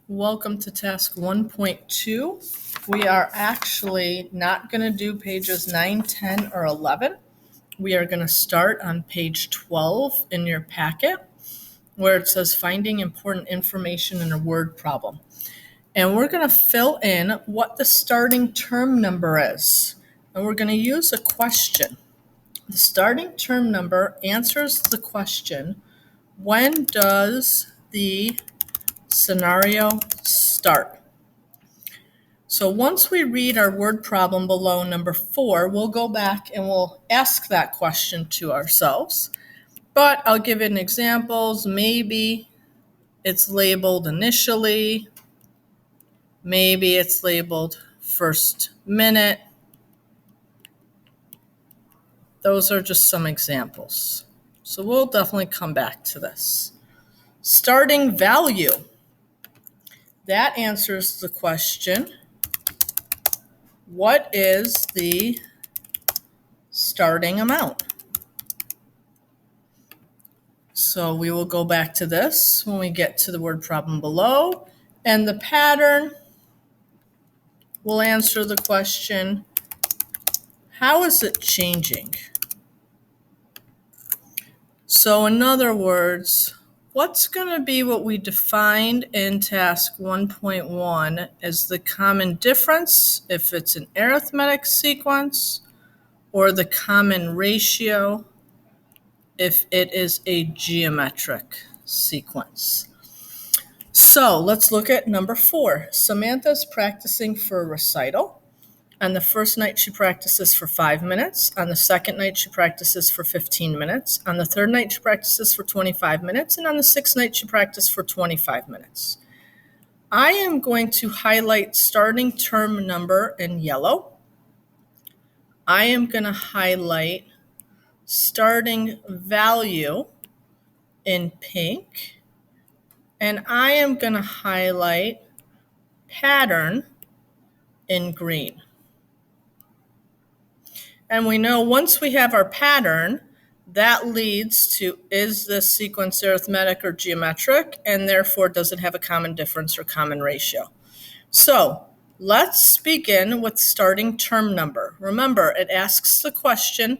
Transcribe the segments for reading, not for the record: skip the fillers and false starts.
Welcome to task 1.2. We are actually not going to do pages 9, 10, or 11. We are going to start on page 12 in your packet where it says finding important information in a word problem. And we're going to fill in what the starting term number is. And we're going to use a question. The starting term number answers the question, when does the scenario start? So once we read our word problem below number 4, we'll go back and we'll ask that question to ourselves. But I'll give it examples. Maybe it's labeled initially. Maybe it's labeled first minute. Those are just some examples. So we'll definitely come back to this. Starting value. That answers the question, what is the starting amount? So we will go back to this when we get to the word problem below. And the pattern will answer the question, how is it changing? So in other words, what's going to be what we defined in task 1.1 as the common difference if it's an arithmetic sequence, or the common ratio if it is a geometric sequence. So let's look at number 4. Samantha's practicing for a recital. On the first night, she practices for 5 minutes. On the second night, she practices for 15 minutes. On the third night, she practices for 25 minutes. And on the sixth night, she practices for 25 minutes. I am going to highlight starting term number in yellow. I am going to highlight starting value in pink. And I am going to highlight pattern in green. And we know once we have our pattern, that leads to, is this sequence arithmetic or geometric? And therefore, does it have a common difference or common ratio? So let's begin with starting term number. Remember, it asks the question,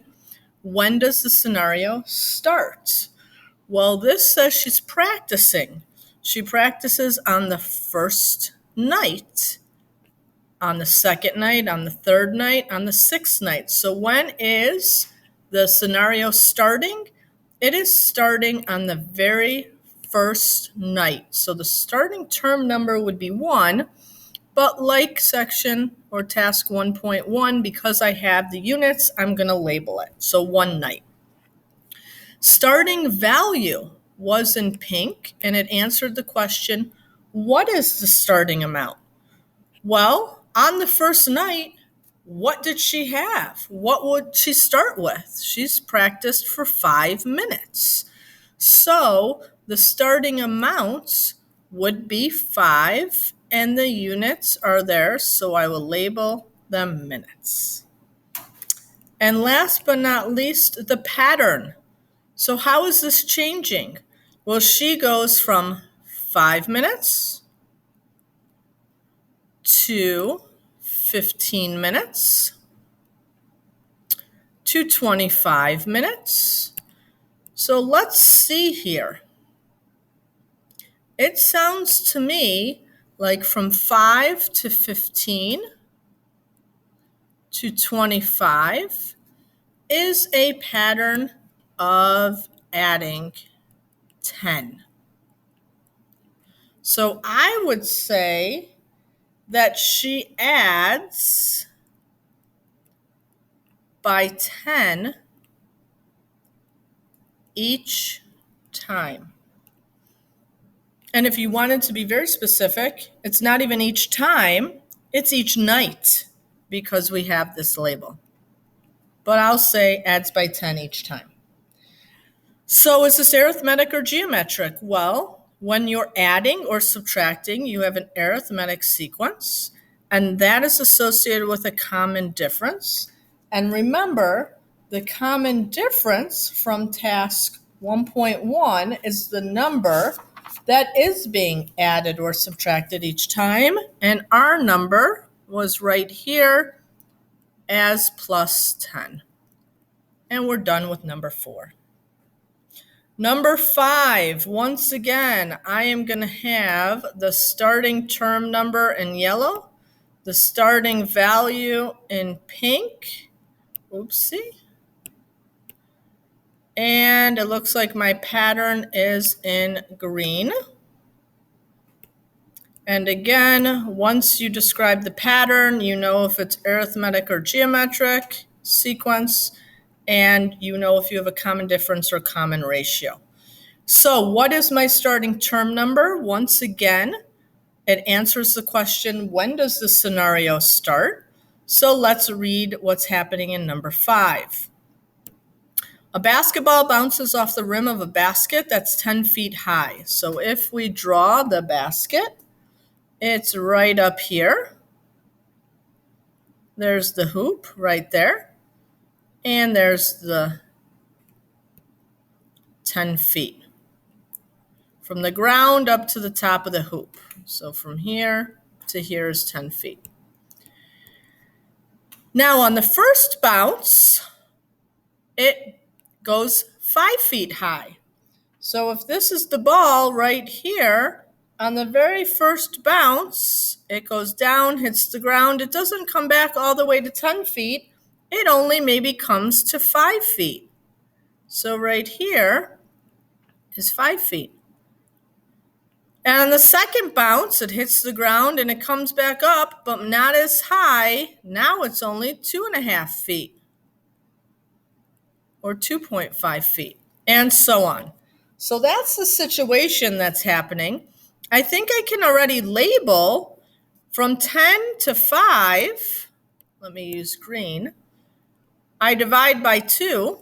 when does the scenario start? Well, this says she's practicing. She practices on the first night, on the second night, on the third night, on the sixth night. So when is the scenario starting? It is starting on the very first night. So the starting term number would be 1, but like section or task 1.1, because I have the units, I'm going to label it. So 1 night. Starting value was in pink, and it answered the question, what is the starting amount? Well, on the first night, what did she have? What would she start with? She's practiced for 5 minutes. So the starting amounts would be 5, and the units are there, so I will label them minutes. And last but not least, the pattern. So how is this changing? Well, she goes from 5 minutes to 15 minutes to 25 minutes. So let's see here. It sounds to me like from 5 to 15 to 25 is a pattern of adding 10. So I would say that she adds by 10 each time. And if you wanted to be very specific, it's not even each time, it's each night, because we have this label. But I'll say adds by 10 each time. So is this arithmetic or geometric? Well, when you're adding or subtracting, you have an arithmetic sequence, and that is associated with a common difference. And remember, the common difference from task 1.1 is the number that is being added or subtracted each time. And our number was right here as plus 10. And we're done with number 4. Number 5, once again, I am going to have the starting term number in yellow, the starting value in pink. Oopsie. And it looks like my pattern is in green. And again, once you describe the pattern, you know if it's arithmetic or geometric sequence, and you know if you have a common difference or common ratio. So what is my starting term number? Once again, it answers the question, when does the scenario start? So let's read what's happening in number 5. A basketball bounces off the rim of a basket that's 10 feet high. So if we draw the basket, it's right up here. There's the hoop right there. And there's the 10 feet. From the ground up to the top of the hoop. So from here to here is 10 feet. Now on the first bounce, it goes 5 feet high. So if this is the ball right here, on the very first bounce, it goes down, hits the ground. It doesn't come back all the way to 10 feet. It only maybe comes to 5 feet. So right here is 5 feet. And on the second bounce, it hits the ground and it comes back up, but not as high. Now it's only 2.5 feet or 2.5 feet, and so on. So that's the situation that's happening. I think I can already label from 10 to 5. Let me use green. I divide by 2.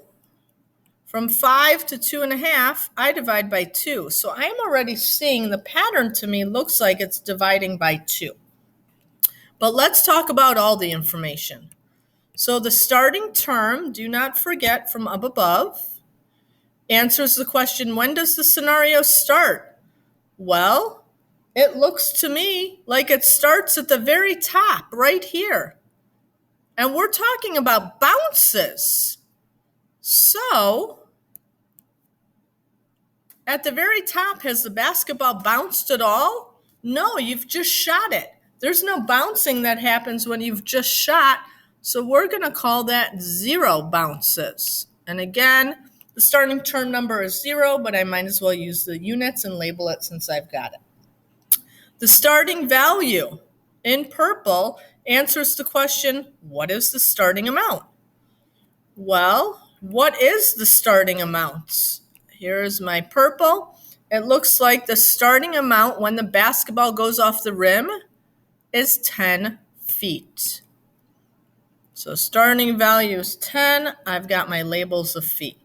From 5 to 2.5, I divide by 2. So I'm already seeing the pattern to me looks like it's dividing by 2. But let's talk about all the information. So the starting term, do not forget from up above, answers the question, when does the scenario start? Well, it looks to me like it starts at the very top, right here. And we're talking about bounces. So at the very top, has the basketball bounced at all? No, you've just shot it. There's no bouncing that happens when you've just shot. So we're going to call that 0 bounces. And again, the starting term number is 0, but I might as well use the units and label it since I've got it. The starting value in purple answers the question, what is the starting amount? Well, what is the starting amount? Here's my purple. It looks like the starting amount when the basketball goes off the rim is 10 feet. So starting value is 10. I've got my labels of feet.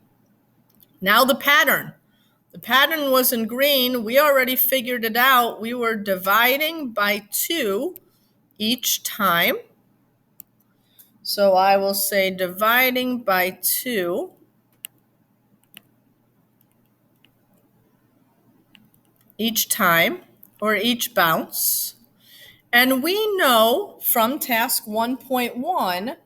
Now the pattern. The pattern was in green. We already figured it out. We were dividing by 2 each time. So I will say dividing by 2 each time or each bounce. And we know from task 1.1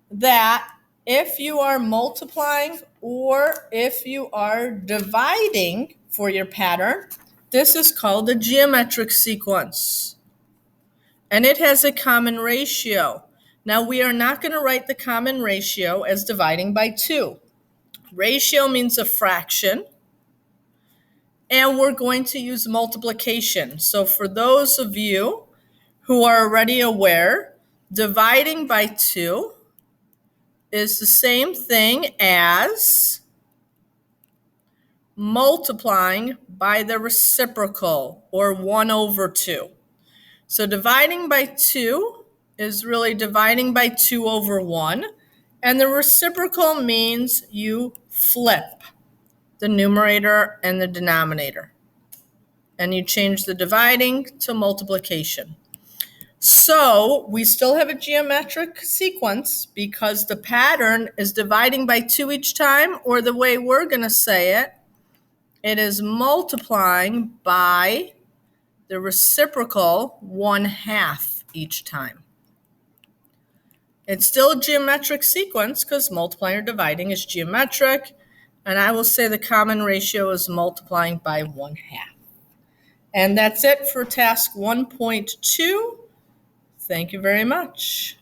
that if you are multiplying or if you are dividing for your pattern, this is called a geometric sequence. And it has a common ratio. Now we are not going to write the common ratio as dividing by 2. Ratio means a fraction. And we're going to use multiplication. So for those of you who are already aware, dividing by 2 is the same thing as multiplying by the reciprocal, or 1 over 2. So dividing by 2 is really dividing by 2 over 1. And the reciprocal means you flip the numerator and the denominator. And you change the dividing to multiplication. So we still have a geometric sequence because the pattern is dividing by 2 each time, or the way we're going to say it It is multiplying by the reciprocal 1/2 each time. It's still a geometric sequence because multiplying or dividing is geometric, and I will say the common ratio is multiplying by 1/2. And that's it for task 1.2. Thank you very much.